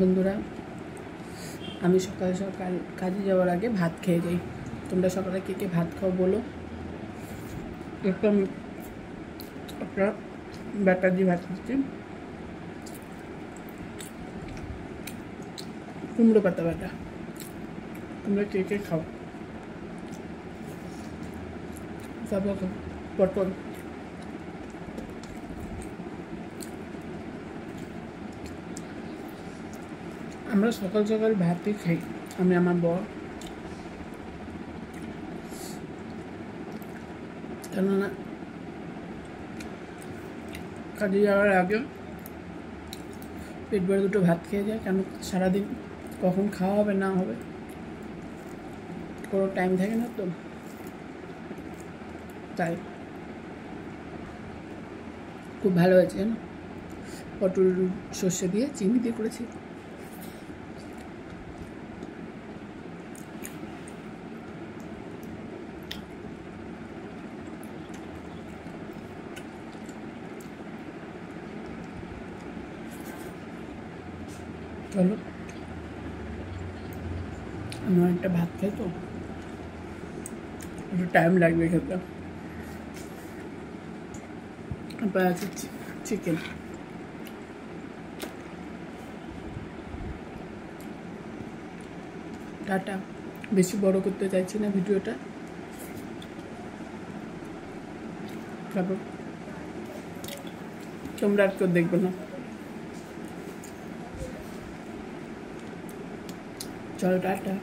বন্ধুরা, আমি সকাল সকাল কাজে যাওয়ার আগে ভাত খেয়ে যাই। তোমরা সকালে কে কে ভাত খাও বলো। একটা ব্যাটার দিয়ে ভাত খাচ্ছি, কুমড়ো পাতা বাটা। তোমরা কে কে খাও? তারপর পটল। আমরা সকাল সকাল ভাতই খাই, আমি আমার বর। কেননা কাজে যাওয়ার আগে পেট ভরে দুটো ভাত খেয়ে যায়। কেন সারাদিন কখন খাওয়া হবে না হবে কোনো টাইম থাকে না, তো তাই। খুব ভালো হয়েছে না, পটল সর্ষে দিয়ে চিনি দিয়ে করেছি। চলো, আমি অনেকটা ভাত খাই তো একটু টাইম লাগবে খেতে। তারপর আছে চিকেন। টাটা। বেশি বড় করতে চাইছি না ভিডিওটা। তারপর তোমরা আর কেউ দেখবে না। চলো, টাটা।